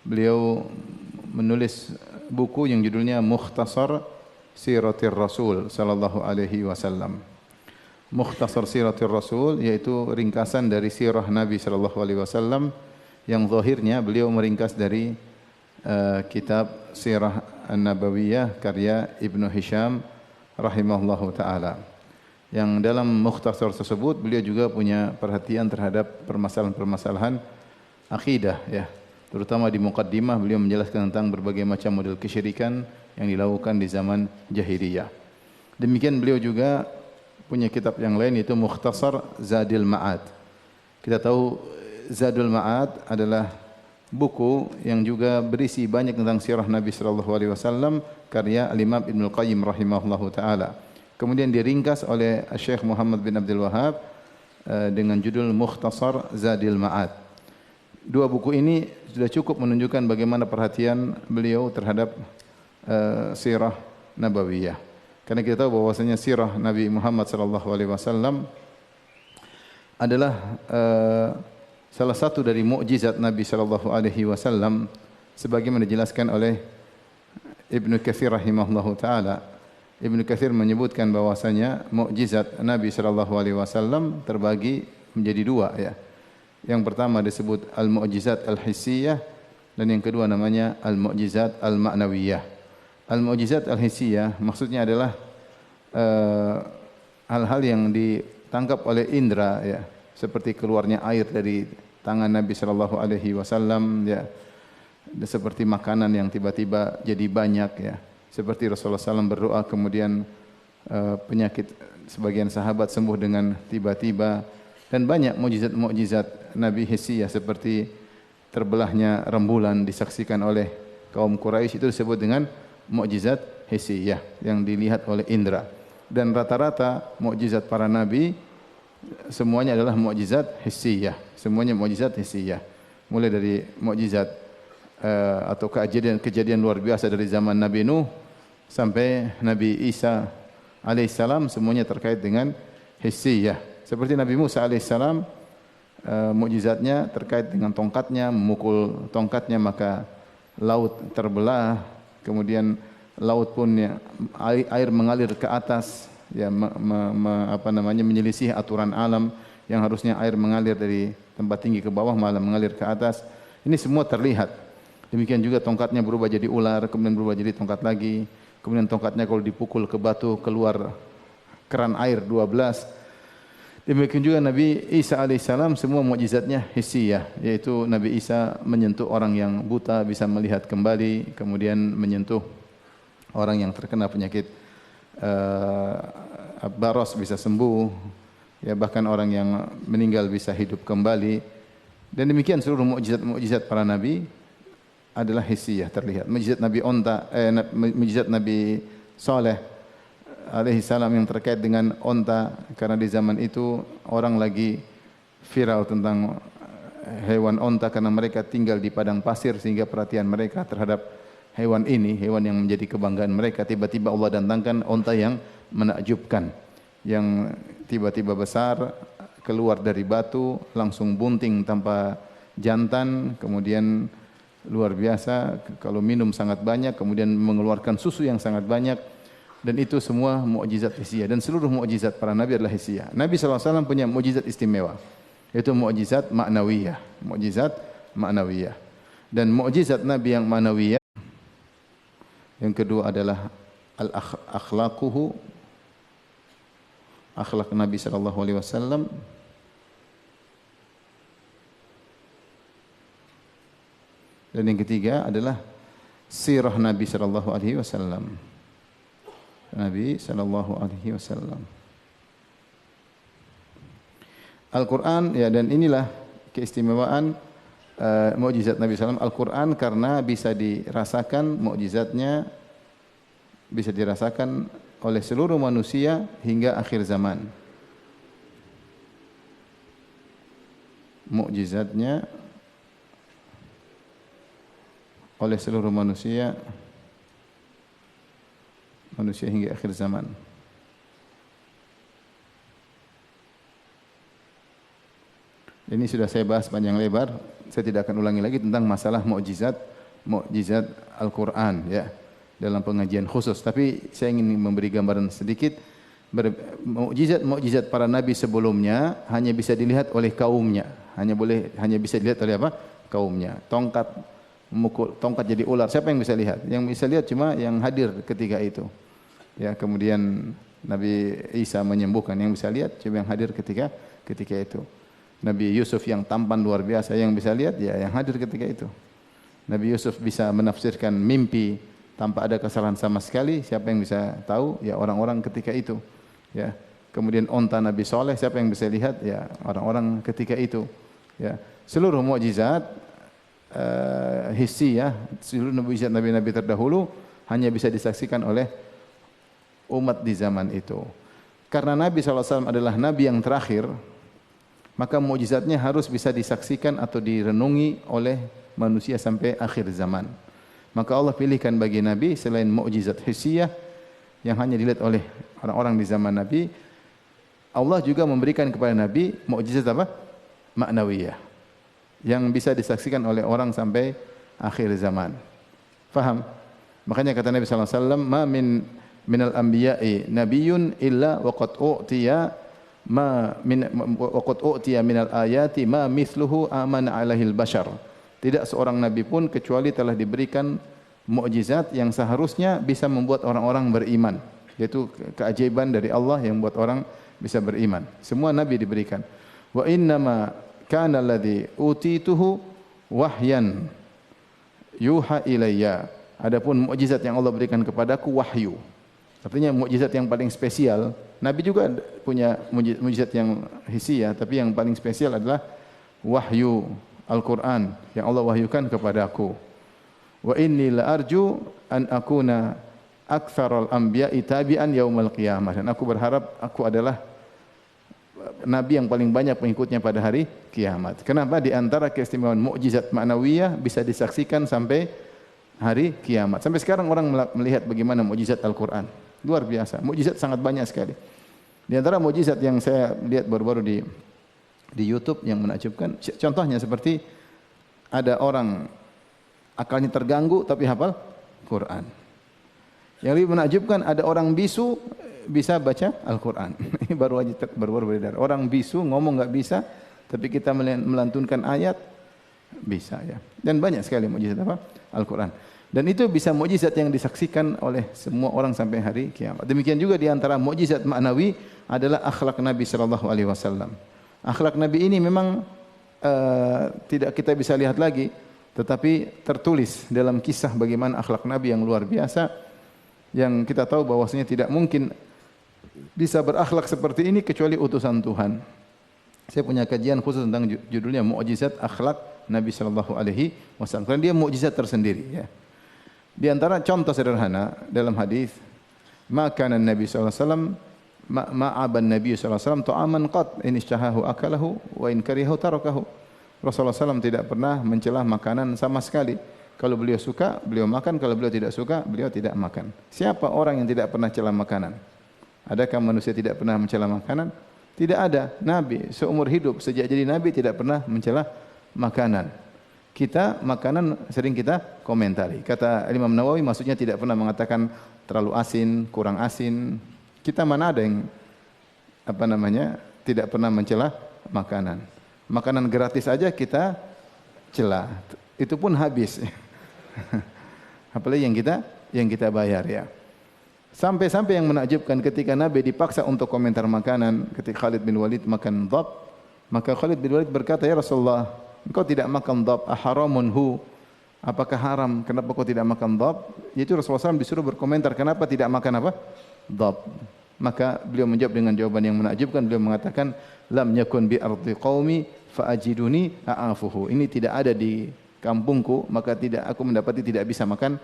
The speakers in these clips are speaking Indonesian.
beliau menulis buku yang judulnya Mukhtasar Siratir Rasul sallallahu alaihi wasallam. Mukhtasar Siratir Rasul yaitu ringkasan dari sirah Nabi sallallahu alaihi wasallam yang zahirnya beliau meringkas dari kitab Sirah An-Nabawiyah karya Ibnu Hisham rahimahullahu taala. Yang dalam mukhtasar tersebut beliau juga punya perhatian terhadap permasalahan-permasalahan akidah ya. Terutama di muqaddimah beliau menjelaskan tentang berbagai macam model kesyirikan yang dilakukan di zaman jahiliyah. Demikian beliau juga punya kitab yang lain yaitu Mukhtasar Zadil Ma'ad. Kita tahu Zadul Ma'ad adalah buku yang juga berisi banyak tentang sirah Nabi sallallahu alaihi wasallam karya Al-Imam Ibnu Qayyim rahimahullahu taala. Kemudian diringkas oleh Syekh Muhammad bin Abdul Wahhab dengan judul Mukhtasar Zadil Ma'ad. Dua buku ini sudah cukup menunjukkan bagaimana perhatian beliau terhadap sirah nabawiyah. Karena kita tahu bahwasanya sirah Nabi Muhammad sallallahu alaihi wasallam adalah salah satu dari mukjizat Nabi sallallahu alaihi wasallam sebagaimana dijelaskan oleh Ibnu Katsir rahimahullahu taala. Ibnu Katsir menyebutkan bahwasanya mukjizat Nabi sallallahu alaihi wasallam terbagi menjadi dua ya. Yang pertama disebut al-mu'jizat al-hissiyah dan yang kedua namanya al-mu'jizat al-ma'nawiyah. Al-mu'jizat al-hissiyah maksudnya adalah hal-hal yang ditangkap oleh indera ya, seperti keluarnya air dari tangan Nabi sallallahu alaihi wasallam ya. Seperti makanan yang tiba-tiba jadi banyak ya. Seperti Rasulullah SAW berdoa kemudian penyakit sebagian sahabat sembuh dengan tiba-tiba dan banyak mukjizat-mukjizat Nabi hissiyah seperti terbelahnya rembulan disaksikan oleh kaum Quraisy itu disebut dengan mukjizat hissiyah yang dilihat oleh indera. Dan rata-rata mukjizat para nabi semuanya adalah mukjizat hissiyah. Semuanya mukjizat hissiyah. Mulai dari mukjizat atau kejadian luar biasa dari zaman Nabi Nuh sampai Nabi Isa alaihissalam semuanya terkait dengan hissiyah. Seperti Nabi Musa alaihissalam mukjizatnya terkait dengan tongkatnya, memukul tongkatnya maka laut terbelah, kemudian laut pun ya, air mengalir ke atas ya menyelisih aturan alam yang harusnya air mengalir dari tempat tinggi ke bawah malah mengalir ke atas. Ini semua terlihat. Demikian juga tongkatnya berubah jadi ular, kemudian berubah jadi tongkat lagi. Kemudian tongkatnya kalau dipukul ke batu keluar keran air 12. Demikian juga Nabi Isa alaihissalam semua mukjizatnya hissiyah, yaitu Nabi Isa menyentuh orang yang buta bisa melihat kembali, kemudian menyentuh orang yang terkena penyakit baros bisa sembuh, ya bahkan orang yang meninggal bisa hidup kembali. Dan demikian seluruh mukjizat para nabi adalah hissiyah terlihat. Mukjizat Nabi mukjizat Nabi Saleh alaihi salam yang terkait dengan onta karena di zaman itu orang lagi viral tentang hewan onta karena mereka tinggal di padang pasir sehingga perhatian mereka terhadap hewan ini, hewan yang menjadi kebanggaan mereka. Tiba-tiba Allah datangkan onta yang menakjubkan, yang tiba-tiba besar, keluar dari batu, langsung bunting tanpa jantan, kemudian luar biasa, kalau minum sangat banyak, kemudian mengeluarkan susu yang sangat banyak, dan itu semua mukjizat hissiyah. Dan seluruh mukjizat para nabi adalah hissiyah. Nabi SAW punya mukjizat istimewa, yaitu mukjizat ma'nawiyah, mukjizat ma'nawiyah. Dan mukjizat nabi yang ma'nawiyah yang kedua adalah akhlak Nabi sallallahu alaihi wasallam. Dan yang ketiga adalah sirah Nabi sallallahu alaihi wasallam. Nabi sallallahu alaihi wasallam. Al-Qur'an ya, dan inilah keistimewaan mukjizat Nabi SAW. Al-Quran karena bisa dirasakan mukjizatnya, bisa dirasakan oleh seluruh manusia hingga akhir zaman. Mukjizatnya oleh seluruh manusia hingga akhir zaman. Ini sudah saya bahas panjang lebar. Saya tidak akan ulangi lagi tentang masalah mukjizat mukjizat Al-Qur'an ya dalam pengajian khusus. Tapi saya ingin memberi gambaran sedikit. Mukjizat para nabi sebelumnya hanya bisa dilihat oleh kaumnya. Hanya bisa dilihat oleh apa? Kaumnya. Tongkat jadi ular. Siapa yang bisa lihat? Yang bisa lihat cuma yang hadir ketika itu. Ya, kemudian Nabi Isa menyembuhkan, yang bisa lihat cuma yang hadir ketika itu. Nabi Yusuf yang tampan luar biasa, yang bisa lihat ya yang hadir ketika itu. Nabi Yusuf bisa menafsirkan mimpi tanpa ada kesalahan sama sekali. Siapa yang bisa tahu? Ya orang-orang ketika itu. Ya. Kemudian onta Nabi Soleh, siapa yang bisa lihat? Ya orang-orang ketika itu. Ya. Seluruh mukjizat hissi ya, seluruh mukjizat nabi-nabi terdahulu hanya bisa disaksikan oleh umat di zaman itu. Karena Nabi SAW adalah nabi yang terakhir, maka mukjizatnya harus bisa disaksikan atau direnungi oleh manusia sampai akhir zaman. Maka Allah pilihkan bagi Nabi selain mukjizat hissiyah yang hanya dilihat oleh orang-orang di zaman Nabi, Allah juga memberikan kepada Nabi mukjizat apa? Ma'nawiyah yang bisa disaksikan oleh orang sampai akhir zaman. Faham? Makanya kata Nabi sallallahu alaihi wasallam, "Ma minal anbiya'i nabiyyun illa waqad u'tiya minal ayati ma mithluhu amana alaihil bashar." Tidak seorang nabi pun kecuali telah diberikan mukjizat yang seharusnya bisa membuat orang-orang beriman, yaitu keajaiban dari Allah yang membuat orang bisa beriman. Semua nabi diberikan. Wa innama kana alladhi utituhu wahyan yuha ilayya. Adapun mukjizat yang Allah berikan kepadaku wahyu. Artinya mukjizat yang paling spesial. Nabi juga punya mukjizat yang hissiyah, tapi yang paling spesial adalah wahyu Al-Qur'an yang Allah wahyukan kepadaku. Wa inni la arju an akuna aktsaral anbiya'i tabi'an yaumal qiyamah. Dan aku berharap aku adalah nabi yang paling banyak pengikutnya pada hari kiamat. Kenapa? Di antara keistimewaan mukjizat ma'nawiyah bisa disaksikan sampai hari kiamat. Sampai sekarang orang melihat bagaimana mukjizat Al-Qur'an. Luar biasa. Mukjizat sangat banyak sekali. Di antara mukjizat yang saya lihat baru-baru di YouTube yang menakjubkan, contohnya seperti ada orang akalnya terganggu tapi hafal Quran. Yang lebih menakjubkan ada orang bisu bisa baca Al-Quran. Ini baru beredar. Orang bisu ngomong nggak bisa, tapi kita melantunkan ayat bisa ya. Dan banyak sekali mukjizat apa? Al-Quran. Dan itu bisa mukjizat yang disaksikan oleh semua orang sampai hari kiamat. Demikian juga di antara mukjizat maknawi adalah akhlak Nabi sallallahu alaihi wasallam. Akhlak Nabi ini memang tidak kita bisa lihat lagi, tetapi tertulis dalam kisah bagaimana akhlak Nabi yang luar biasa, yang kita tahu bahwasanya tidak mungkin bisa berakhlak seperti ini kecuali utusan Tuhan. Saya punya kajian khusus tentang judulnya Mukjizat Akhlak Nabi sallallahu alaihi wasallam. Karena dia mukjizat tersendiri ya. Di antara contoh sederhana dalam hadis, maka Nabi sallallahu alaihi wasallam ma'aban Nabi sallallahu alaihi wasallam ta'aman qat in ishtahahu akalahu wa in karihahu tarakahu. Rasulullah SAW tidak pernah mencela makanan sama sekali. Kalau beliau suka, beliau makan. Kalau beliau tidak suka, beliau tidak makan. Siapa orang yang tidak pernah cela makanan? Adakah manusia tidak pernah mencela makanan? Tidak ada. Nabi seumur hidup sejak jadi Nabi tidak pernah mencela makanan. Kita makanan sering kita komentari. Kata Imam Nawawi maksudnya tidak pernah mengatakan terlalu asin, kurang asin. Kita mana ada yang tidak pernah mencela makanan. Makanan gratis aja kita cela. Itu pun habis. Apalagi yang kita bayar ya. Sampai-sampai yang menakjubkan ketika Nabi dipaksa untuk komentar makanan, ketika Khalid bin Walid makan dhab, maka Khalid bin Walid berkata, "Ya Rasulullah, engkau tidak makan dhab, aharamun hu? Apakah haram? Kenapa kau tidak makan dhab?" Yaitu Rasulullah SAW disuruh berkomentar, kenapa tidak makan apa? Dhab. Maka beliau menjawab dengan jawaban yang menakjubkan. Beliau mengatakan, "Lam yakun bi ardi qaumi fa ajiduni a'afuhu." Ini tidak ada di kampungku, maka aku mendapati tidak bisa makan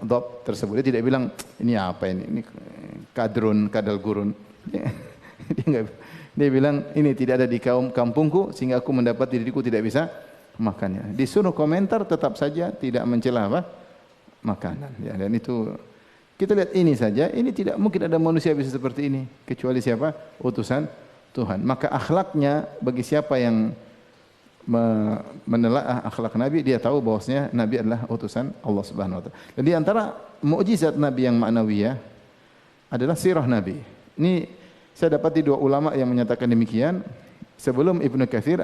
dhab tersebut. Dia tidak bilang ini apa ini kadal gurun. Dia bilang ini tidak ada di kampungku sehingga aku mendapati diriku tidak bisa makannya. Disuruh komentar tetap saja tidak mencela apa? Makanan. Ya, dan itu kita lihat ini saja, ini tidak mungkin ada manusia bisa seperti ini kecuali siapa? Utusan Tuhan. Maka akhlaknya bagi siapa yang menelaah akhlak Nabi, dia tahu bahwasanya Nabi adalah utusan Allah Subhanahu wa taala. Dan di antara mukjizat Nabi yang maknawiyah adalah sirah Nabi. Ini saya dapati dua ulama yang menyatakan demikian. Sebelum Ibnu Katsir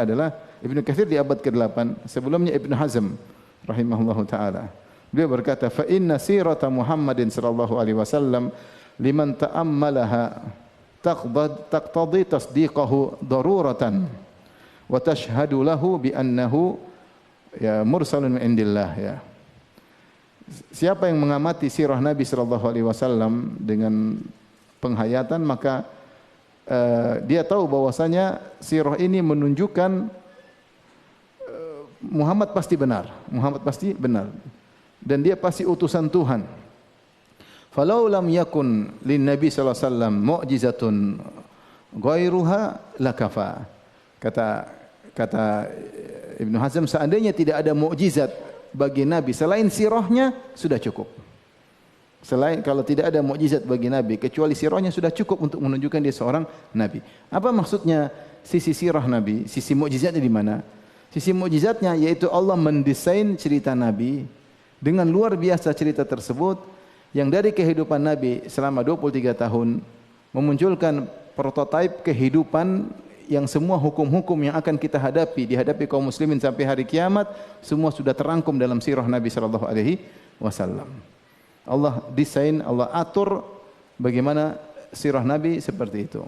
di abad ke-8, sebelumnya Ibnu Hazm rahimahullahu taala. Beliau berkata, "Fa inna sirata Muhammadin sallallahu alaihi wasallam liman ta'ammalaha taqtadi tasdiqahu daruratan wa tashhadu lahu bi annahu ya mursalun min indillah." Ya. Siapa yang mengamati sirah Nabi sallallahu alaihi wasallam dengan penghayatan, maka dia tahu bahwasanya sirah ini menunjukkan Muhammad pasti benar. Muhammad pasti benar. Dan dia pasti utusan Tuhan. Falau lam yakun lin Nabi sallallahu alaihi wasallam mu'jizatun ghairuha lakafa. Kata Ibnu Hazm, seandainya tidak ada mukjizat bagi Nabi selain sirahnya sudah cukup. Kalau tidak ada mukjizat bagi Nabi kecuali sirahnya sudah cukup untuk menunjukkan dia seorang nabi. Apa maksudnya sisi sirah Nabi? Sisi mukjizatnya di mana? Sisi mukjizatnya yaitu Allah mendesain cerita Nabi dengan luar biasa. Cerita tersebut yang dari kehidupan Nabi selama 23 tahun memunculkan prototipe kehidupan yang semua hukum-hukum yang akan kita dihadapi kaum muslimin sampai hari kiamat, semua sudah terangkum dalam sirah Nabi sallallahu alaihi wasallam. Allah desain, Allah atur bagaimana sirah Nabi seperti itu.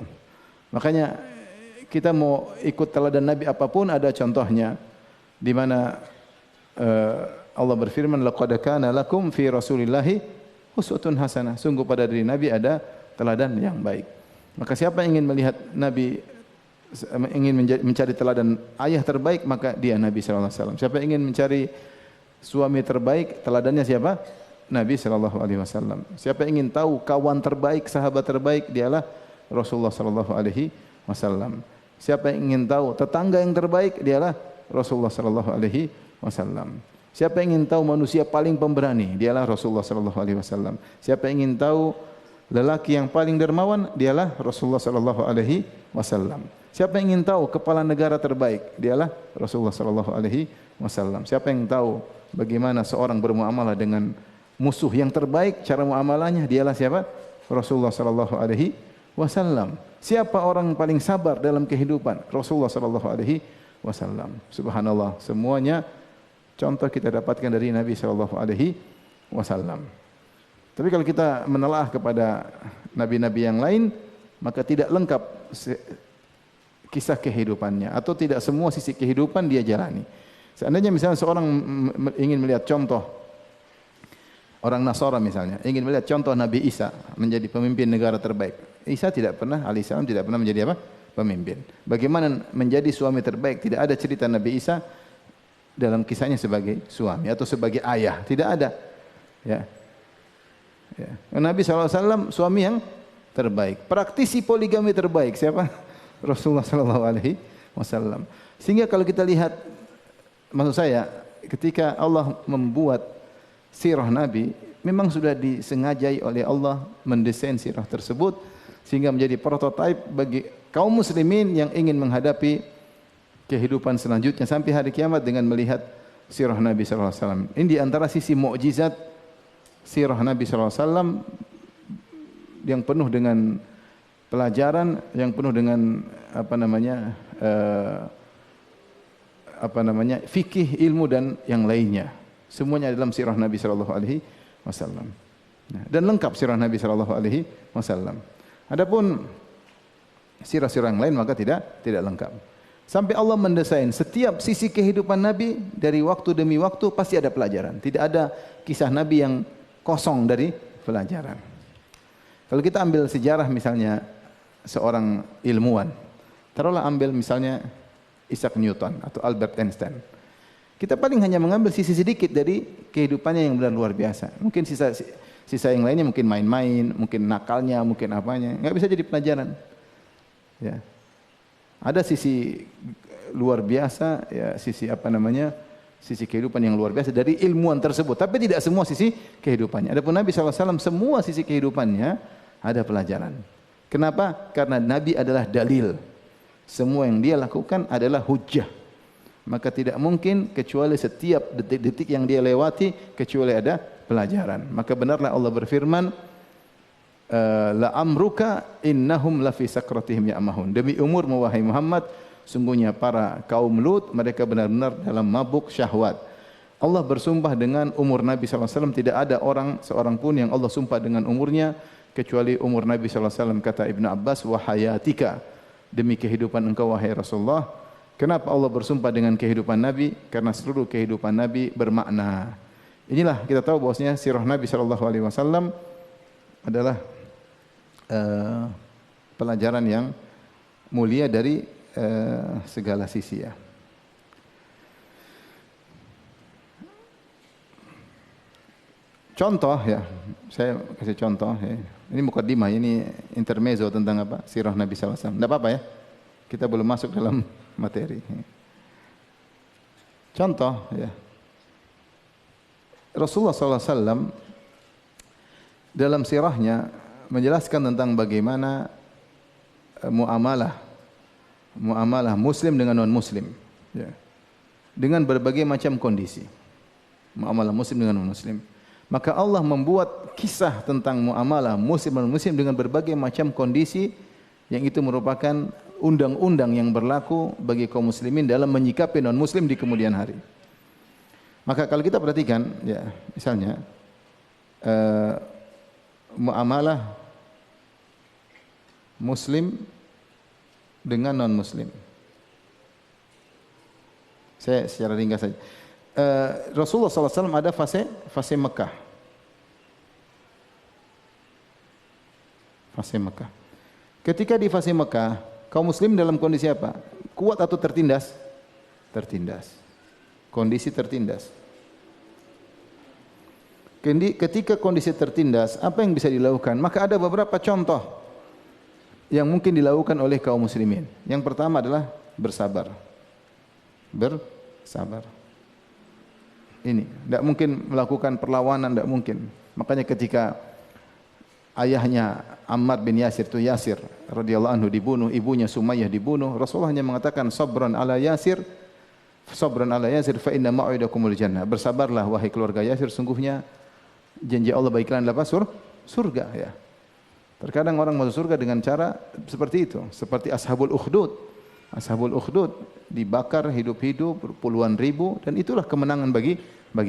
Makanya kita mau ikut teladan Nabi apapun ada contohnya, di mana Allah berfirman, laqad kana lakum fi Rasulillahi uswatun hasanah. Sungguh pada diri Nabi ada teladan yang baik. Maka siapa yang ingin melihat Nabi, ingin mencari teladan ayah terbaik, maka dia Nabi sallallahu alaihi wasallam. Siapa yang ingin mencari suami terbaik, teladannya siapa? Nabi sallallahu alaihi wasallam. Siapa yang ingin tahu kawan terbaik, sahabat terbaik, dialah Rasulullah sallallahu alaihi wasallam. Siapa yang ingin tahu tetangga yang terbaik, dialah Rasulullah sallallahu alaihi wasallam. Siapa yang ingin tahu manusia paling pemberani, dialah Rasulullah sallallahu alaihi wasallam. Siapa yang ingin tahu lelaki yang paling dermawan, dialah Rasulullah sallallahu alaihi wasallam. Siapa yang ingin tahu kepala negara terbaik, dialah Rasulullah sallallahu alaihi wasallam. Siapa yang tahu bagaimana seorang bermuamalah dengan musuh yang terbaik, cara muamalahnya, dialah siapa? Rasulullah sallallahu alaihi wasallam. Siapa orang paling sabar dalam kehidupan? Rasulullah sallallahu alaihi wasallam. Subhanallah, semuanya contoh kita dapatkan dari Nabi sallallahu alaihi wasallam. Tapi kalau kita menelaah kepada nabi-nabi yang lain, maka tidak lengkap kisah kehidupannya, atau tidak semua sisi kehidupan dia jalani. Seandainya misalnya seorang ingin melihat contoh orang Nasara misalnya, ingin melihat contoh Nabi Isa menjadi pemimpin negara terbaik. Isa tidak pernah, alaihissalam tidak pernah menjadi apa? Pemimpin. Bagaimana menjadi suami terbaik? Tidak ada cerita Nabi Isa dalam kisahnya sebagai suami atau sebagai ayah. Tidak ada. Ya. Ya. Nabi SAW suami yang terbaik. Praktisi poligami terbaik. Siapa? Rasulullah SAW. Sehingga kalau kita lihat, maksud saya, ketika Allah membuat sirah Nabi, memang sudah disengajai oleh Allah mendesain sirah tersebut sehingga menjadi prototipe bagi kaum muslimin yang ingin menghadapi kehidupan selanjutnya sampai hari kiamat dengan melihat sirah Nabi sallallahu alaihi wasallam. Ini di antara sisi mukjizat sirah Nabi sallallahu alaihi wasallam yang penuh dengan pelajaran, yang penuh dengan fikih, ilmu dan yang lainnya. Semuanya dalam sirah Nabi sallallahu alaihi wasallam. Dan lengkap sirah Nabi sallallahu alaihi wasallam. Adapun sirah-sirah yang lain maka tidak lengkap. Sampai Allah mendesain setiap sisi kehidupan Nabi dari waktu demi waktu pasti ada pelajaran. Tidak ada kisah Nabi yang kosong dari pelajaran. Kalau kita ambil sejarah misalnya seorang ilmuwan, taruhlah ambil misalnya Isaac Newton atau Albert Einstein. Kita paling hanya mengambil sisi sedikit dari kehidupannya yang benar luar biasa. Mungkin sisa yang lainnya mungkin main-main, mungkin nakalnya, mungkin apanya. Enggak bisa jadi pelajaran. Ya. Ada sisi luar biasa, ya sisi kehidupan yang luar biasa dari ilmuwan tersebut. Tapi tidak semua sisi kehidupannya. Adapun Nabi SAW semua sisi kehidupannya ada pelajaran. Kenapa? Karena Nabi adalah dalil. Semua yang dia lakukan adalah hujjah. Maka tidak mungkin kecuali setiap detik-detik yang dia lewati kecuali ada pelajaran. Maka benarlah Allah berfirman, la amruka innahum lafi sakratihim ya'mahun. Demi umurmu wahai Muhammad, sungguhnya para kaum Lut mereka benar-benar dalam mabuk syahwat. Allah bersumpah dengan umur Nabi SAW. Tidak ada seorang pun yang Allah sumpah dengan umurnya kecuali umur Nabi SAW. Kata Ibn Abbas, wa hayatika, demi kehidupan engkau wahai Rasulullah. Kenapa Allah bersumpah dengan kehidupan Nabi? Karena seluruh kehidupan Nabi bermakna. Inilah kita tahu bahwasanya sirah Nabi SAW adalah pelajaran yang mulia dari segala sisi, ya. Contoh, ya, saya kasih contoh, ya. Ini mukaddimah, ini intermezzo tentang apa? Sirah Nabi SAW. Tidak apa-apa, ya. Kita belum masuk dalam materi. Contoh, ya. Rasulullah SAW dalam sirahnya menjelaskan tentang bagaimana muamalah muslim dengan non muslim, ya. Dengan berbagai macam kondisi. Muamalah muslim dengan non muslim. Maka Allah membuat kisah tentang muamalah muslim dan non muslim dengan berbagai macam kondisi yang itu merupakan undang-undang yang berlaku bagi kaum muslimin dalam menyikapi non muslim di kemudian hari. Maka kalau kita perhatikan, ya, misalnya muamalah muslim dengan non muslim. Saya secara ringkas saja. Rasulullah SAW ada fase Mekah. Fase Mekah. Ketika di fase Mekah, kaum muslim dalam kondisi apa? Kuat atau tertindas? Tertindas. Kondisi tertindas. Ketika kondisi tertindas, apa yang bisa dilakukan? Maka ada beberapa contoh yang mungkin dilakukan oleh kaum muslimin. Yang pertama adalah bersabar. Bersabar. Ini, tidak mungkin melakukan perlawanan, tidak mungkin. Makanya ketika ayahnya Ammar bin Yasir, itu Yasir radhiyallahu anhu dibunuh, ibunya Sumayyah dibunuh, Rasulullah hanya mengatakan sabran ala Yasir fa inna mau'idakumul jannah. Bersabarlah wahai keluarga Yasir, sungguhnya janji Allah bagi kalian adalah surga, ya. Terkadang orang masuk surga dengan cara seperti itu, seperti Ashabul Ukhdud. Ashabul Ukhdud dibakar hidup-hidup puluhan ribu, dan itulah kemenangan bagi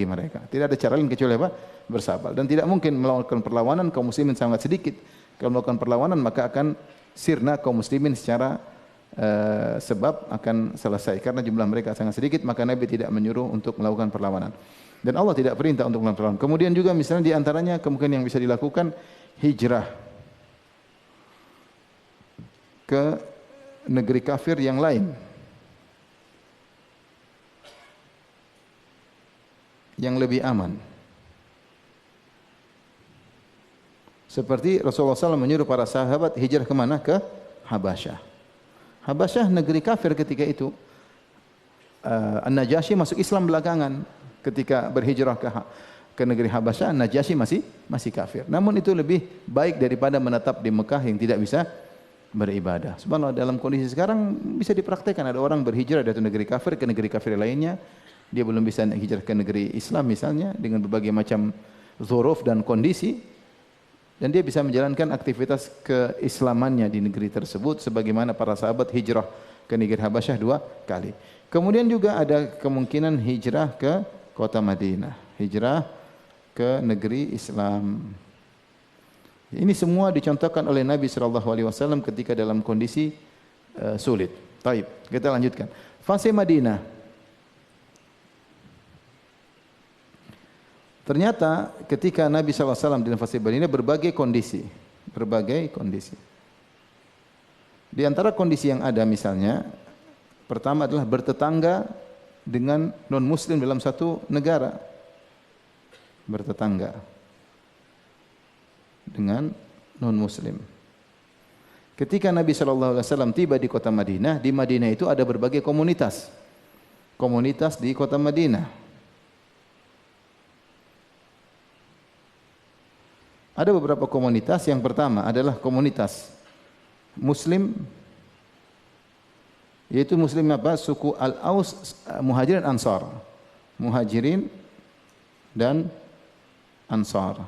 mereka. Tidak ada cara lain kecuali apa? Bersabar. Dan tidak mungkin melakukan perlawanan, kaum muslimin sangat sedikit. Kalau melakukan perlawanan maka akan sirna kaum muslimin secara sebab akan selesai. Karena jumlah mereka sangat sedikit, maka Nabi tidak menyuruh untuk melakukan perlawanan. Dan Allah tidak perintah untuk melakukan perlawanan. Kemudian juga misalnya di antaranya kemungkinan yang bisa dilakukan hijrah ke negeri kafir yang lain, yang lebih aman. Seperti Rasulullah SAW menyuruh para sahabat hijrah kemana? Ke Habasyah. Habasyah negeri kafir ketika itu. An-Najasyi masuk Islam belakangan. Ketika berhijrah ke negeri Habasyah, An-Najasyi masih kafir. Namun itu lebih baik daripada menetap di Mekah yang tidak bisa beribadah. Subhanallah, dalam kondisi sekarang bisa dipraktekkan. Ada orang berhijrah dari negeri kafir ke negeri kafir lainnya. Dia belum bisa hijrah ke negeri Islam misalnya, dengan berbagai macam dzuruf dan kondisi. Dan dia bisa menjalankan aktivitas keislamannya di negeri tersebut sebagaimana para sahabat hijrah ke negeri Habasyah 2 kali. Kemudian juga ada kemungkinan hijrah ke kota Madinah, hijrah ke negeri Islam. Ini semua dicontohkan oleh Nabi SAW ketika dalam kondisi sulit. Taib, kita lanjutkan. Fase Madinah. Ternyata ketika Nabi SAW dalam fase Madinah berbagai kondisi. Di antara kondisi yang ada misalnya, pertama adalah bertetangga dengan non-muslim dalam satu negara. Bertetangga dengan non-muslim. Ketika Nabi SAW tiba di kota Madinah, di Madinah itu ada berbagai komunitas. Komunitas di kota Madinah. Ada beberapa komunitas. Yang pertama adalah komunitas Muslim Yaitu muslim apa? Suku Al-Aus, Muhajirin Ansar. Muhajirin dan Ansar.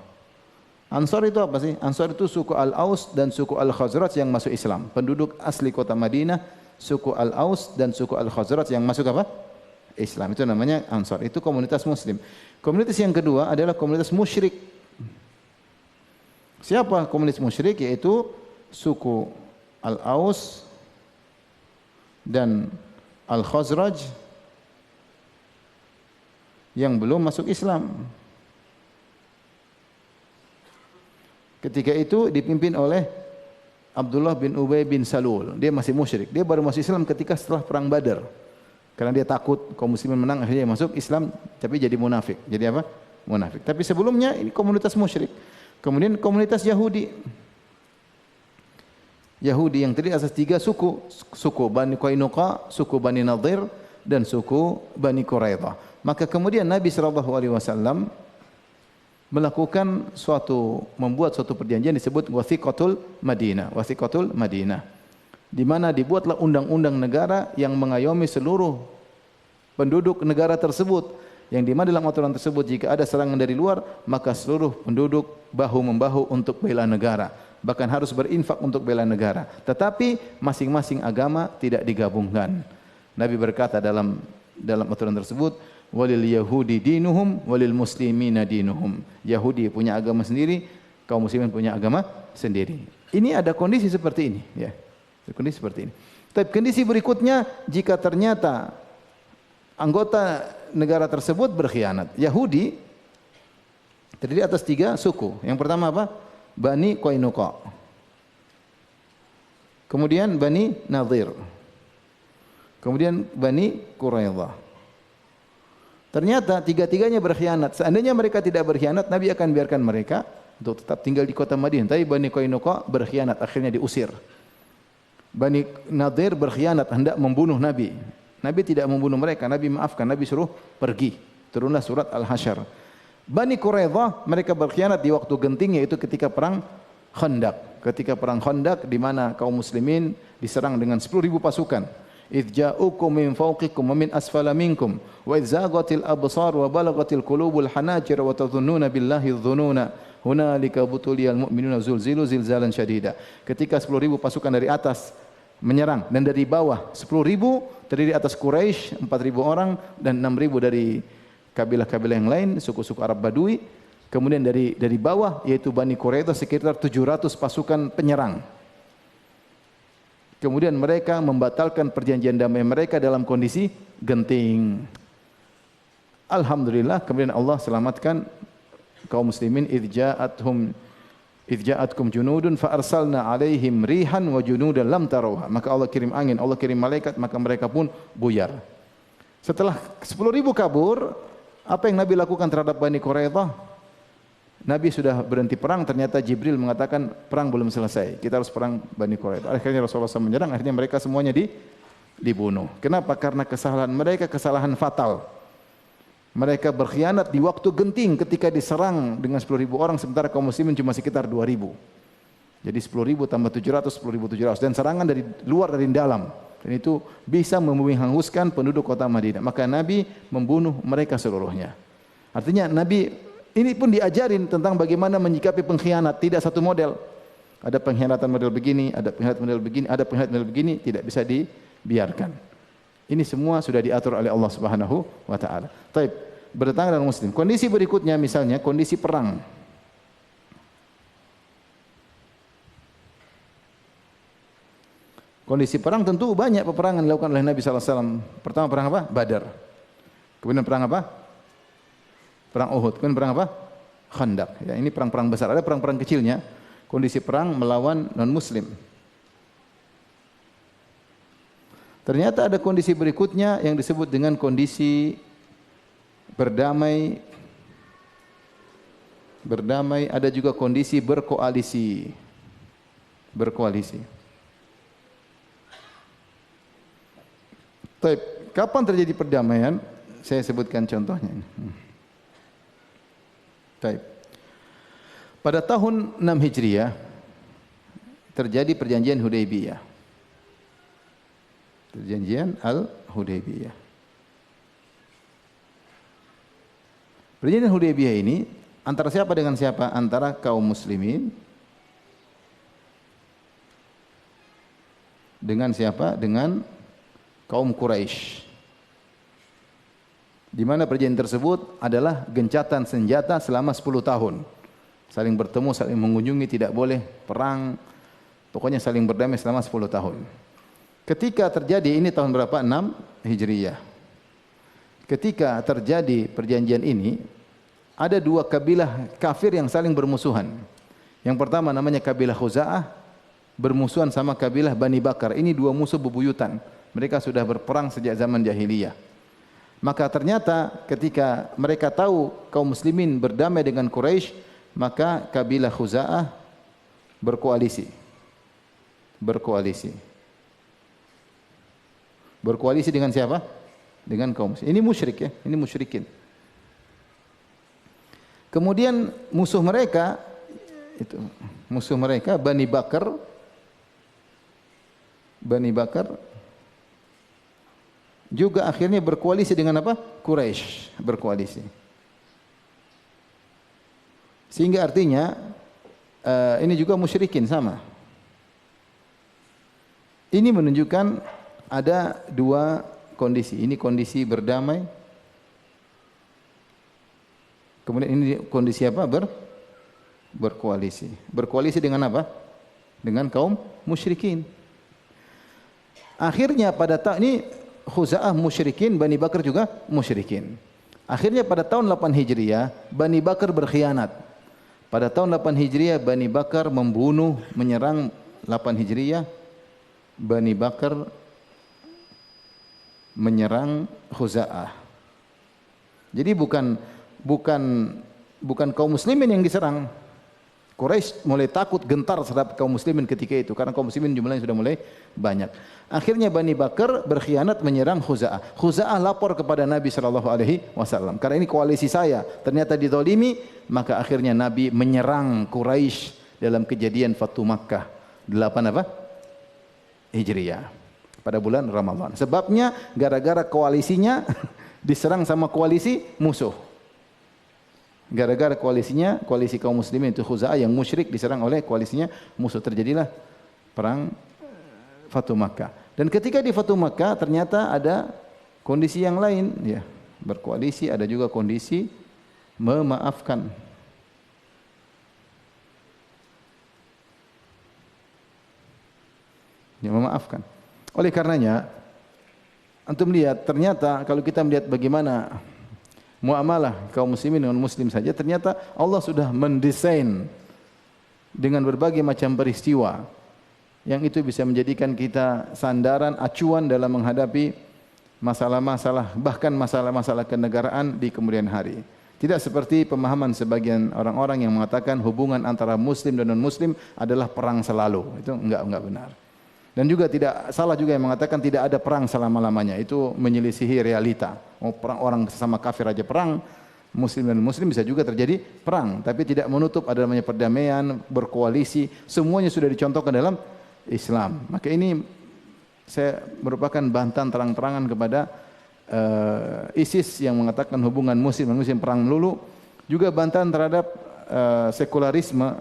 Ansar itu apa sih? Ansar itu suku Al-Aus dan suku Al-Khazraj yang masuk Islam. Penduduk asli kota Madinah, suku Al-Aus dan suku Al-Khazraj yang masuk apa? Islam. Itu namanya Ansar. Itu komunitas muslim. Komunitas yang kedua adalah komunitas musyrik. Siapa komunitas musyrik? Yaitu suku Al-Aus dan Al-Khazraj yang belum masuk Islam. Ketika itu dipimpin oleh Abdullah bin Ubay bin Salul. Dia masih musyrik. Dia baru masuk Islam ketika setelah perang Badar. Karena dia takut kaum muslimin menang, akhirnya dia masuk Islam tapi jadi munafik. Jadi apa? Munafik. Tapi sebelumnya ini komunitas musyrik. Kemudian komunitas Yahudi. Yahudi yang terdiri atas 3 suku. Suku Bani Qainuqa, suku Bani Nadir, dan suku Bani Quraidah. Maka kemudian Nabi SAW membuat suatu perjanjian disebut Wathiqatul Madinah. Wathiqatul Madinah. Di mana dibuatlah undang-undang negara yang mengayomi seluruh penduduk negara tersebut. Yang di mana dalam aturan tersebut jika ada serangan dari luar, maka seluruh penduduk bahu-membahu untuk bela negara. Bahkan harus berinfak untuk bela negara. Tetapi masing-masing agama tidak digabungkan. Nabi berkata dalam aturan tersebut, walil yahudi dinuhum walil muslimina dinuhum. Yahudi punya agama sendiri, kaum muslimin punya agama sendiri. Ini ada kondisi seperti ini, ya. Kondisi seperti ini. Tapi kondisi berikutnya jika ternyata anggota negara tersebut berkhianat. Yahudi terdiri atas 3 suku. Yang pertama apa? Bani Qainuqa. Kemudian Bani Nadir. Kemudian Bani Quraidah. Ternyata 3-tiganya berkhianat. Seandainya mereka tidak berkhianat, Nabi akan biarkan mereka untuk tetap tinggal di kota Madinah. Tapi Bani Qainuqa berkhianat, akhirnya diusir. Bani Nadir berkhianat, hendak membunuh Nabi. Nabi tidak membunuh mereka, Nabi maafkan, Nabi suruh pergi. Turunlah surat Al-Hasyr. Bani Quraidah mereka berkhianat di waktu genting, yaitu ketika perang Khandaq. Ketika perang Khandaq di mana kaum muslimin diserang dengan 10.000 pasukan. إذ جاءوكم من فوقكم ومن أسفل منكم وإذ زاغت الأبصار وبلغت القلوب الحناجر وتظنون بالله الظنون هنالك ابتلي المؤمنون زلزلوا زلزالا شديدا. Ketika 10.000 pasukan dari atas menyerang dan dari bawah 10.000 terdiri atas Quraisy 4.000 orang dan 6.000 dari kabilah-kabilah yang lain, suku-suku Arab Badui. Kemudian dari bawah yaitu Bani Quraidah sekitar 700 pasukan penyerang. Kemudian mereka membatalkan perjanjian damai mereka dalam kondisi genting. Alhamdulillah, kemudian Allah selamatkan kaum muslimin. Idh ja'atkum junudun fa arsalna 'alaihim rihan wa junudan lam tarawha. Maka Allah kirim angin, Allah kirim malaikat, maka mereka pun buyar. Setelah 10.000 kabur, apa yang Nabi lakukan terhadap Bani Quraidah? Nabi sudah berhenti perang, ternyata Jibril mengatakan perang belum selesai. Kita harus perang Bani Quraidah. Akhirnya Rasulullah SAW menyerang, akhirnya mereka semuanya dibunuh. Kenapa? Karena kesalahan mereka kesalahan fatal. Mereka berkhianat di waktu genting ketika diserang dengan 10.000 orang sementara kaum muslimin cuma sekitar 2.000. Jadi 10.000 tambah 700, 10.700 dan serangan dari luar dari dalam. Dan itu bisa menghanguskan penduduk kota Madinah. Maka Nabi membunuh mereka seluruhnya. Artinya Nabi ini pun diajarin tentang bagaimana menyikapi pengkhianat, tidak satu model. Ada pengkhianatan model begini, ada pengkhianatan model begini, ada pengkhianatan model begini, tidak bisa dibiarkan. Ini semua sudah diatur oleh Allah Subhanahu wa taala. Baik, berdatangan dengan muslim. Kondisi berikutnya misalnya kondisi perang. Kondisi perang tentu banyak peperangan dilakukan oleh Nabi sallallahu alaihi wasallam. Pertama perang apa? Badar. Kemudian perang apa? Perang Uhud. Kemudian perang apa? Khandaq. Ya, ini perang-perang besar. Ada perang-perang kecilnya. Kondisi perang melawan non-muslim. Ternyata ada kondisi berikutnya yang disebut dengan kondisi berdamai. Berdamai, ada juga kondisi berkoalisi. Berkoalisi. Baik, kapan terjadi perdamaian? Saya sebutkan contohnya ini. Baik. Pada tahun 6 Hijriah terjadi perjanjian Hudaybiyah. Perjanjian Al-Hudaybiyah. Perjanjian Hudaybiyah ini antara siapa dengan siapa? Antara kaum muslimin dengan siapa? Dengan kaum Quraisy. Di mana perjanjian tersebut adalah gencatan senjata selama 10 tahun. Saling bertemu, saling mengunjungi, tidak boleh perang. Pokoknya saling berdamai selama 10 tahun. Ketika terjadi, ini tahun berapa? 6 Hijriyah. Ketika terjadi perjanjian ini, ada dua kabilah kafir yang saling bermusuhan. Yang pertama namanya kabilah Khuza'ah, bermusuhan sama kabilah Bani Bakar. Ini dua musuh bebuyutan. Mereka sudah berperang sejak zaman jahiliyah. Maka ternyata ketika mereka tahu kaum muslimin berdamai dengan Quraisy, maka kabilah Khuza'ah berkoalisi. Berkoalisi dengan siapa? Dengan kaum muslim. Ini musyrik ya, ini musyrikin. Kemudian musuh mereka Bani Bakar juga akhirnya berkoalisi dengan apa? Quraisy, berkoalisi. Sehingga artinya ini juga musyrikin sama. Ini menunjukkan ada dua kondisi. Ini kondisi berdamai. Kemudian ini kondisi apa? Berkoalisi. Berkoalisi dengan apa? Dengan kaum musyrikin. Akhirnya pada tahun ini Khuza'ah musyrikin, Bani Bakar juga musyrikin. Akhirnya pada tahun 8 Hijriah, Bani Bakar berkhianat. Pada tahun 8 Hijriah, Bani Bakar menyerang 8 Hijriah, Bani Bakar menyerang Khuza'ah. Jadi bukan kaum muslimin yang diserang. Quraisy mulai takut, gentar terhadap kaum muslimin ketika itu karena kaum muslimin jumlahnya sudah mulai banyak. Akhirnya Bani Bakar berkhianat menyerang Khuza'ah. Khuza'ah lapor kepada Nabi SAW. Karena ini koalisi saya, ternyata dizalimi, maka akhirnya Nabi menyerang Quraisy dalam kejadian Fatu Makkah 8 apa? Hijriah. Pada bulan Ramadan. Sebabnya gara-gara koalisinya diserang sama koalisi musuh. Gara-gara koalisi kaum muslimin itu Khuza'ah yang musyrik diserang oleh koalisinya musuh. Terjadilah perang Fatu Makkah. Dan ketika di Fatu Makkah ternyata ada kondisi yang lain, ya. Berkoalisi, ada juga kondisi memaafkan. Ya, memaafkan. Oleh karenanya, antum lihat ternyata kalau kita melihat bagaimana muamalah kaum muslimin dengan muslim saja, ternyata Allah sudah mendesain dengan berbagai macam peristiwa yang itu bisa menjadikan kita sandaran, acuan dalam menghadapi masalah-masalah, bahkan masalah-masalah kenegaraan di kemudian hari. Tidak seperti pemahaman sebagian orang-orang yang mengatakan hubungan antara muslim dan non-muslim adalah perang selalu. Itu enggak benar. Dan juga tidak salah juga yang mengatakan tidak ada perang selama-lamanya. Itu menyelisihi realita. Perang orang sesama kafir aja perang, muslim dan muslim bisa juga terjadi perang. Tapi tidak menutup ada namanya perdamaian, berkoalisi. Semuanya sudah dicontohkan dalam Islam. Maka ini saya merupakan bantahan terang-terangan kepada ISIS yang mengatakan hubungan muslim dan muslim perang melulu. Juga bantahan terhadap sekularisme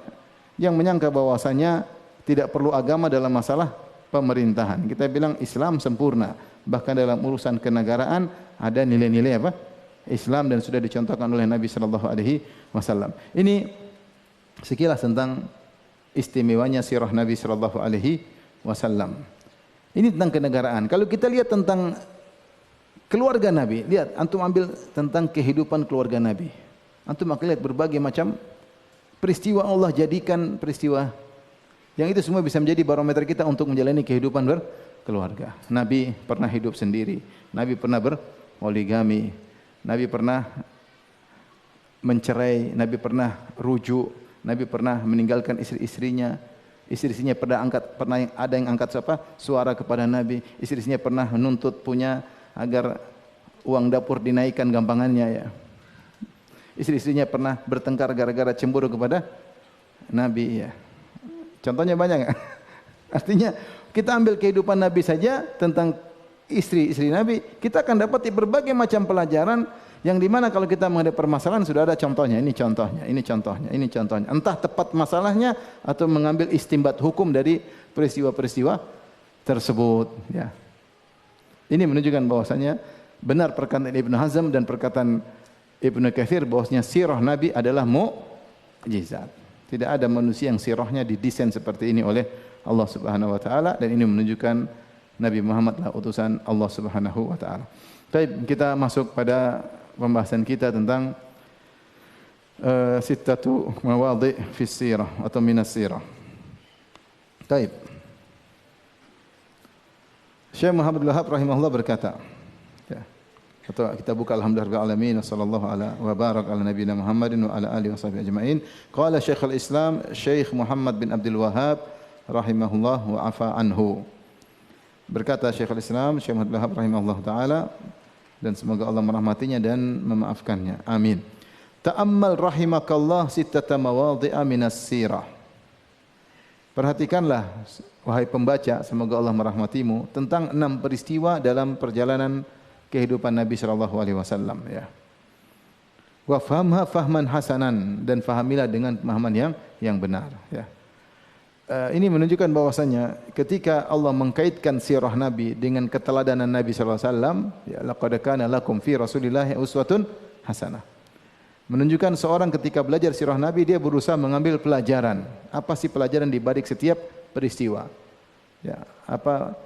yang menyangka bahwasanya tidak perlu agama dalam masalah pemerintahan. Kita bilang Islam sempurna. Bahkan dalam urusan kenegaraan ada nilai-nilai apa? Islam dan sudah dicontohkan oleh Nabi sallallahu alaihi wasallam. Ini sekilas tentang istimewanya sirah Nabi sallallahu alaihi wasallam. Ini tentang kenegaraan. Kalau kita lihat tentang keluarga Nabi, lihat antum ambil tentang kehidupan keluarga Nabi. Antum akan lihat berbagai macam peristiwa Allah jadikan peristiwa yang itu semua bisa menjadi barometer kita untuk menjalani kehidupan berkeluarga. Nabi pernah hidup sendiri, Nabi pernah berpoligami, Nabi pernah mencerai, Nabi pernah rujuk, Nabi pernah meninggalkan istri-istrinya. Istri-istrinya pernah ada yang angkat suara kepada Nabi. Istri-istrinya pernah menuntut punya agar uang dapur dinaikkan gampangannya ya. Istri-istrinya pernah bertengkar gara-gara cemburu kepada Nabi ya. Contohnya banyak. Artinya kita ambil kehidupan Nabi saja tentang istri-istri Nabi, kita akan dapat berbagai macam pelajaran yang dimana kalau kita menghadapi permasalahan sudah ada contohnya, ini contohnya, ini contohnya, ini contohnya. Entah tepat masalahnya atau mengambil istimbat hukum dari peristiwa-peristiwa tersebut. Ya. Ini menunjukkan bahwasanya benar perkataan Ibnu Hazm dan perkataan Ibnu Katsir bahwasanya sirah Nabi adalah mukjizat. Tidak ada manusia yang sirahnya didesain seperti ini oleh Allah Subhanahu wa taala, dan ini menunjukkan Nabi Muhammad adalah utusan Allah Subhanahu wa taala. Baik, kita masuk pada pembahasan kita tentang sittatu mawadhi' fi sirah atau minas sirah. Baik. Syekh Muhammad Al-Wahhab rahimahullah berkata, ya, atau kita buka alhamdulillah alamin sallallahu ala wa barak ala nabiyina Muhammadin wa ala alihi washabihi ajmain. Qala Syekhul Islam Syekh Muhammad bin Abdul Wahhab rahimahullah wa afa anhu. Berkata Syekhul Islam Syekh Muhammad bin Abdul Wahhab rahimahullah taala, dan semoga Allah merahmatinya dan memaafkannya. Amin. Ta'ammal rahimakallah sittata mawadhi'a minas sirah. Perhatikanlah wahai pembaca, semoga Allah merahmatimu, tentang 6 peristiwa dalam perjalanan kehidupan Nabi sallallahu alaihi wasallam, ya. Wa fahamha fahman hasanan, dan fahamilah dengan pemahaman yang benar, ya. Ini menunjukkan bahwasanya ketika Allah mengkaitkan sirah Nabi dengan keteladanan Nabi sallallahu alaihi wasallam, ya, laqad kana lakum fi Rasulillahi uswatun hasanah. Menunjukkan seorang ketika belajar sirah Nabi, dia berusaha mengambil pelajaran. Apa sih pelajaran di balik setiap peristiwa? Ya, apa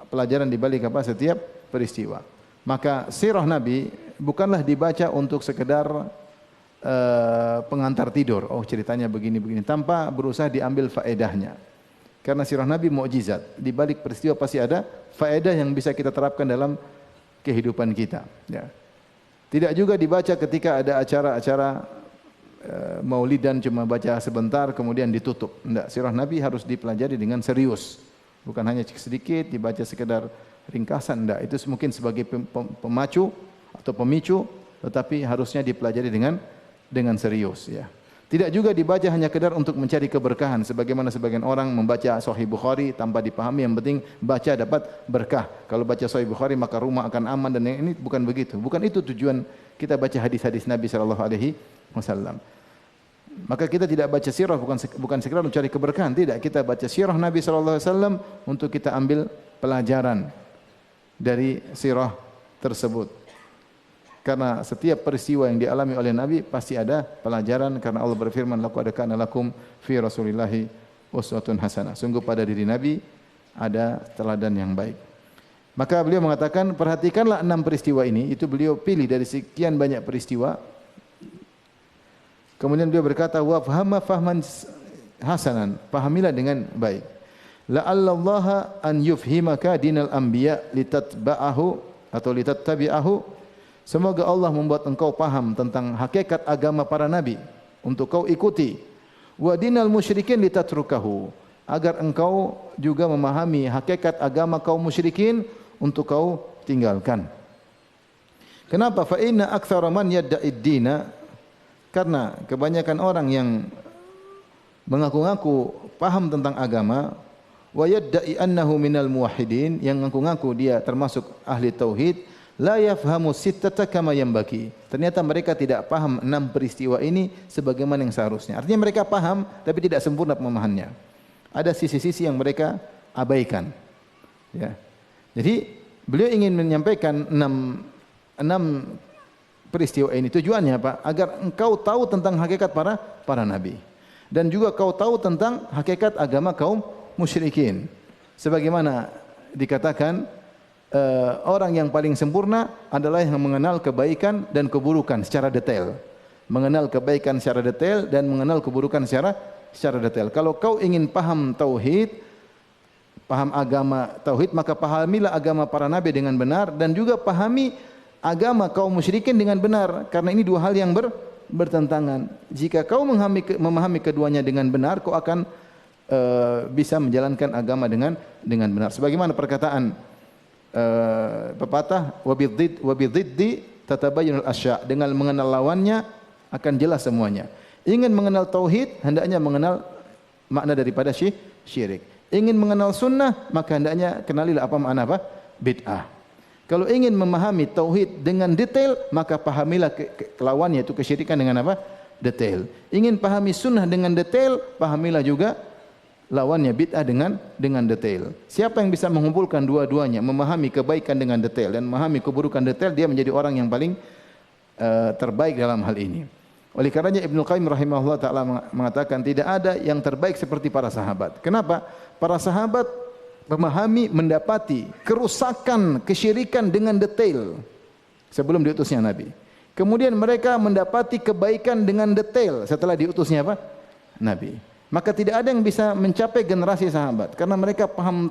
pelajaran di balik apa setiap peristiwa? Maka sirah Nabi bukanlah dibaca untuk sekedar pengantar tidur. Oh, ceritanya begini-begini, tanpa berusaha diambil faedahnya. Karena sirah Nabi mukjizat. Di balik peristiwa pasti ada faedah yang bisa kita terapkan dalam kehidupan kita, ya. Tidak juga dibaca ketika ada acara-acara maulidan, cuma baca sebentar kemudian ditutup. Tidak, sirah Nabi harus dipelajari dengan serius. Bukan hanya sedikit dibaca sekedar ringkasan, tidak. Itu mungkin sebagai pemacu atau pemicu, tetapi harusnya dipelajari dengan serius, ya. Tidak juga dibaca hanya sekedar untuk mencari keberkahan, sebagaimana sebagian orang membaca Sahih Bukhari tanpa dipahami, yang penting baca dapat berkah. Kalau baca Sahih Bukhari maka rumah akan aman, dan ini bukan begitu. Bukan itu tujuan kita baca hadis-hadis Nabi sallallahu alaihi wasallam. Maka kita tidak baca sirah bukan sekedar mencari keberkahan, tidak. Kita baca sirah Nabi sallallahu alaihi wasallam untuk kita ambil pelajaran dari sirah tersebut. Karena setiap peristiwa yang dialami oleh Nabi pasti ada pelajaran, karena Allah berfirman, laqad kana lakum fi Rasulillahi uswatun hasanah. Sungguh pada diri Nabi ada teladan yang baik. Maka beliau mengatakan, perhatikanlah 6 peristiwa ini. Itu beliau pilih dari sekian banyak peristiwa. Kemudian beliau berkata, wa fahama fahman hasanan, pahamilah dengan baik. La'allallaha an yufhimaka dinal anbiya litatba'ahu atau litattabi'ahu. Semoga Allah membuat engkau paham tentang hakikat agama para nabi untuk kau ikuti. Wa dinal musyrikin litatrukahu, agar engkau juga memahami hakikat agama kaum musyrikin untuk kau tinggalkan. Kenapa? Fa inna aktsara man yadda'i dina, karena kebanyakan orang yang mengaku-ngaku paham tentang agama, wa yadda'i annahu minal muwahhidin, yang mengaku-ngaku dia termasuk ahli tauhid, la yafhamu sittata kama yanbaghi. Ternyata mereka tidak paham 6 peristiwa ini sebagaimana yang seharusnya. Artinya mereka paham tapi tidak sempurna pemahamannya. Ada sisi-sisi yang mereka abaikan. Ya. Jadi beliau ingin menyampaikan 6 peristiwa ini. Tujuannya apa? Agar engkau tahu tentang hakikat para nabi, dan juga kau tahu tentang hakikat agama kaum musyrikin. Sebagaimana dikatakan, orang yang paling sempurna adalah yang mengenal kebaikan dan keburukan secara detail. Mengenal kebaikan secara detail dan mengenal keburukan secara detail. Kalau kau ingin paham tauhid, paham agama tauhid, maka pahamilah agama para nabi dengan benar, dan juga pahami agama kaum musyrikin dengan benar, karena ini 2 hal yang bertentangan. Jika kau memahami keduanya dengan benar, kau akan bisa menjalankan agama dengan benar. Sebagaimana perkataan pepatah, wabididdi tatabayyunul asya', dengan mengenal lawannya akan jelas semuanya. Ingin mengenal tauhid, hendaknya mengenal makna daripada syirik. Ingin mengenal sunnah, maka hendaknya kenalilah apa makna bid'ah. Kalau ingin memahami tauhid dengan detail, maka pahamilah lawannya itu kesyirikan dengan apa? Detail. Ingin pahami sunnah dengan detail, pahamilah juga lawannya bid'ah dengan detail. Siapa yang bisa mengumpulkan dua-duanya, memahami kebaikan dengan detail dan memahami keburukan detail, dia menjadi orang yang paling terbaik dalam hal ini. Oleh karenanya Ibnu Qayyim rahimahullah taala mengatakan tidak ada yang terbaik seperti para sahabat. Kenapa? Para sahabat memahami, mendapati kerusakan, kesyirikan dengan detail sebelum diutusnya Nabi. Kemudian mereka mendapati kebaikan dengan detail setelah diutusnya apa? Nabi. Maka tidak ada yang bisa mencapai generasi sahabat karena mereka paham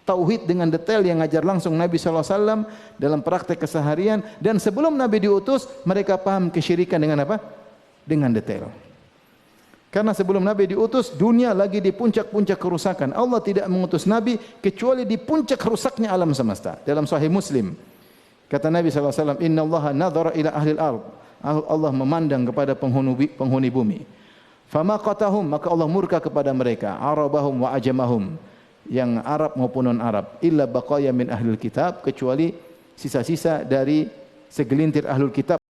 tauhid dengan detail yang ngajar langsung Nabi SAW dalam praktek keseharian, dan sebelum Nabi diutus mereka paham kesyirikan dengan apa? Dengan detail. Karena sebelum Nabi diutus dunia lagi di puncak-puncak kerusakan. Allah tidak mengutus Nabi kecuali di puncak rusaknya alam semesta. Dalam Sahih Muslim kata Nabi SAW, Inna Allah nadhara ila ahli al-ard. Allah memandang kepada penghuni bumi. Fama qatahum, maka Allah murka kepada mereka, Arabahum wa ajamahum, yang Arab maupun non-Arab, illa baqaya min ahlul kitab, kecuali sisa-sisa dari segelintir ahlul kitab